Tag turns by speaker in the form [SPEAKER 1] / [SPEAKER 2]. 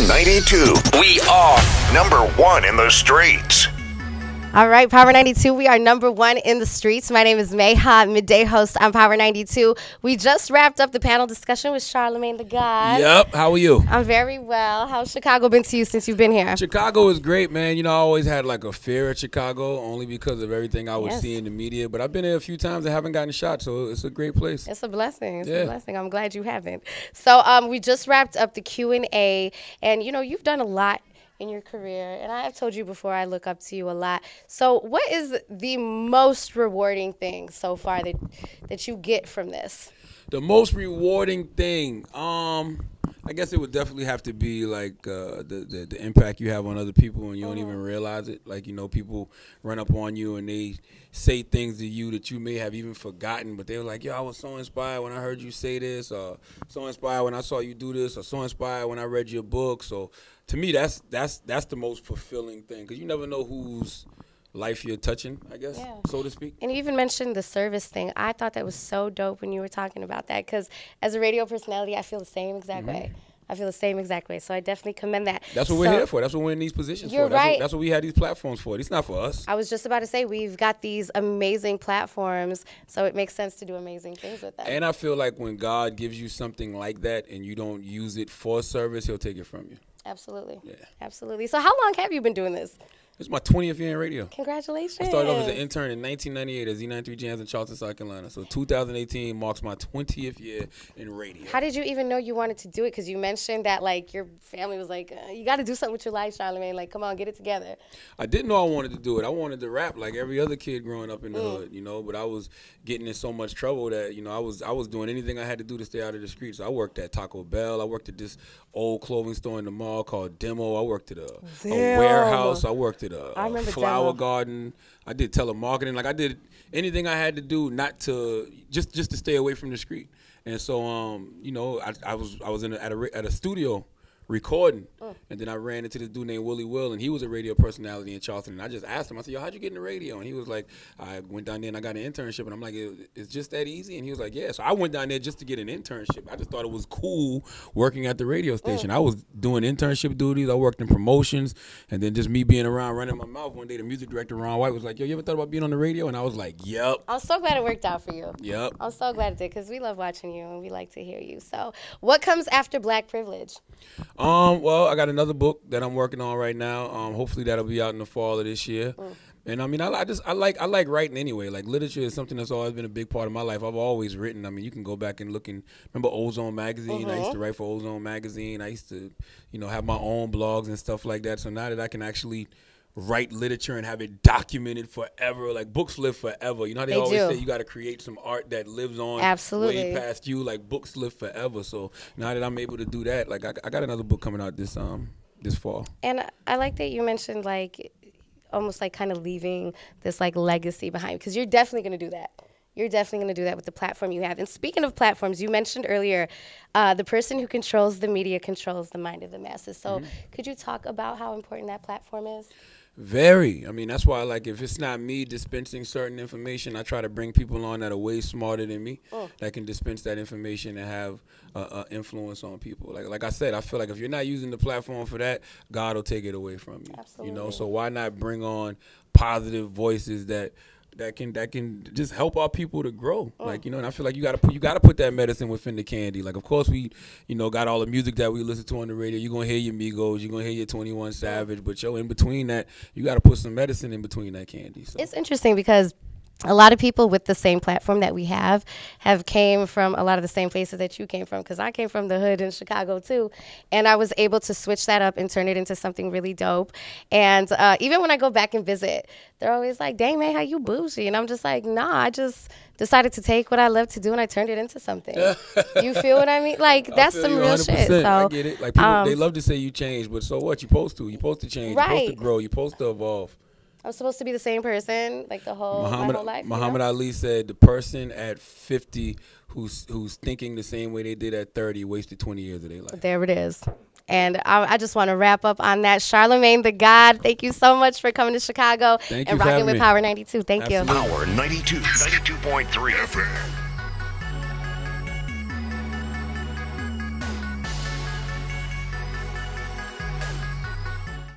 [SPEAKER 1] Power 92. We are #1 in the streets.
[SPEAKER 2] All right, Power 92, we are #1 in the streets. My name is Mayha, midday host on Power 92. We just wrapped up the panel discussion with Charlamagne the God.
[SPEAKER 3] Yep, how are you?
[SPEAKER 2] I'm very well. How's Chicago been to you since you've been here?
[SPEAKER 3] Chicago is great, man. You know, I always had like a fear of Chicago only because of everything I would see in the media. But I've been here a few times and haven't gotten shot, so it's a great place.
[SPEAKER 2] It's a blessing. It's a blessing. I'm glad you haven't. So we just wrapped up the Q&A, and, you know, you've done a lot in your career, and I have told you before I look up to you a lot. So what is the most rewarding thing so far that you get from this?
[SPEAKER 3] The most rewarding thing, I guess it would definitely have to be like the impact you have on other people and you don't even realize it. Like, you know, people run up on you and they say things to you that you may have even forgotten, but they were like, yo, I was so inspired when I heard you say this, or so inspired when I saw you do this, or so inspired when I read your book. So to me, that's the most fulfilling thing, because you never know whose life you're touching, I guess, so to speak.
[SPEAKER 2] And you even mentioned the service thing. I thought that was so dope when you were talking about that, because as a radio personality, I feel the same exact way. I feel the same exact way, so I definitely commend that.
[SPEAKER 3] That's what we're here for. That's what we're in these positions
[SPEAKER 2] for.
[SPEAKER 3] That's what we have these platforms for. It's not for us.
[SPEAKER 2] I was just about to say, we've got these amazing platforms, so it makes sense to do amazing things with them.
[SPEAKER 3] And I feel like when God gives you something like that and you don't use it for service, he'll take it from you.
[SPEAKER 2] Absolutely.
[SPEAKER 3] Yeah.
[SPEAKER 2] Absolutely. So how long have you been doing this?
[SPEAKER 3] This is my 20th year in radio.
[SPEAKER 2] Congratulations.
[SPEAKER 3] I started off as an intern in 1998 at Z93 Jams in Charleston, South Carolina. So 2018 marks my 20th year in radio.
[SPEAKER 2] How did you even know you wanted to do it? Because you mentioned that, like, your family was like, you got to do something with your life, Charlamagne. Like, come on, get it together.
[SPEAKER 3] I didn't know I wanted to do it. I wanted to rap like every other kid growing up in the hood, you know. But I was getting in so much trouble that, you know, I was doing anything I had to do to stay out of the streets. So I worked at Taco Bell. I worked at this old clothing store in the mall called Demo. I worked at a warehouse. I worked at a flower garden. I did telemarketing. Like, I did anything I had to do not to just to stay away from the street. And so you know, I was at a studio recording, and then I ran into this dude named Willie Will, and he was a radio personality in Charleston. And I just asked him, I said, yo, how'd you get in the radio? And he was like, I went down there and I got an internship. And I'm like, it's just that easy? And he was like, yeah. So I went down there just to get an internship. I just thought it was cool working at the radio station. I was doing internship duties. I worked in promotions, and then just me being around running my mouth. One day the music director, Ron White, was like, yo, you ever thought about being on the radio? And I was like, yep.
[SPEAKER 2] I'm so glad it worked out for you.
[SPEAKER 3] Yep.
[SPEAKER 2] I'm so glad it did, because we love watching you and we like to hear you. So what comes after Black Privilege?
[SPEAKER 3] Well, I got another book that I'm working on right now. Hopefully that'll be out in the fall of this year. And I mean, I like writing anyway. Like, literature is something that's always been a big part of my life. I've always written. I mean, you can go back and look and remember Ozone Magazine. I used to write for Ozone Magazine. I used to, you know, have my own blogs and stuff like that. So now that I can actually write literature and have it documented forever, like, books live forever. You know how they always say you got to create some art that lives on way past you. Like, books live forever. So now that I'm able to do that, like, I got another book coming out this fall. And
[SPEAKER 2] I like that you mentioned, like, almost like kind of leaving this, like, legacy behind, because you're definitely going to do that. You're definitely going to do that with the platform you have. And speaking of platforms, you mentioned earlier, the person who controls the media controls the mind of the masses. So could you talk about how important that platform is?
[SPEAKER 3] Very. I mean, that's why, like, if it's not me dispensing certain information, I try to bring people on that are way smarter than me that can dispense that information and have influence on people. Like I said, I feel like if you're not using the platform for that, God will take it away from you.
[SPEAKER 2] Absolutely.
[SPEAKER 3] You know, so why not bring on positive voices that can just help our people to grow, like, you know. And I feel like you gotta put that medicine within the candy. Like, of course we, you know, got all the music that we listen to on the radio. You're gonna hear your Migos, you're gonna hear your 21 Savage, but in between that, you gotta put some medicine in between that candy. So
[SPEAKER 2] it's interesting because a lot of people with the same platform that we have came from a lot of the same places that you came from, because I came from the hood in Chicago too, and I was able to switch that up and turn it into something really dope. And even when I go back and visit, they're always like, dang, man, how you bougie? And I'm just like, nah, I just decided to take what I love to do and I turned it into something. You feel what I mean? Like, that's some real shit. So
[SPEAKER 3] I get it. Like, people, they love to say you changed, but so what? You're supposed to change. You're supposed to grow. You're supposed to evolve.
[SPEAKER 2] I'm supposed to be the same person, like, my whole life.
[SPEAKER 3] Muhammad Ali said the person at 50 who's thinking the same way they did at 30 wasted 20 years of their life.
[SPEAKER 2] There it is. And I just want to wrap up on that. Charlamagne the God, thank you so much for coming to Chicago and rocking with Power 92. Thank you.
[SPEAKER 1] Power 92, 92.3 FM.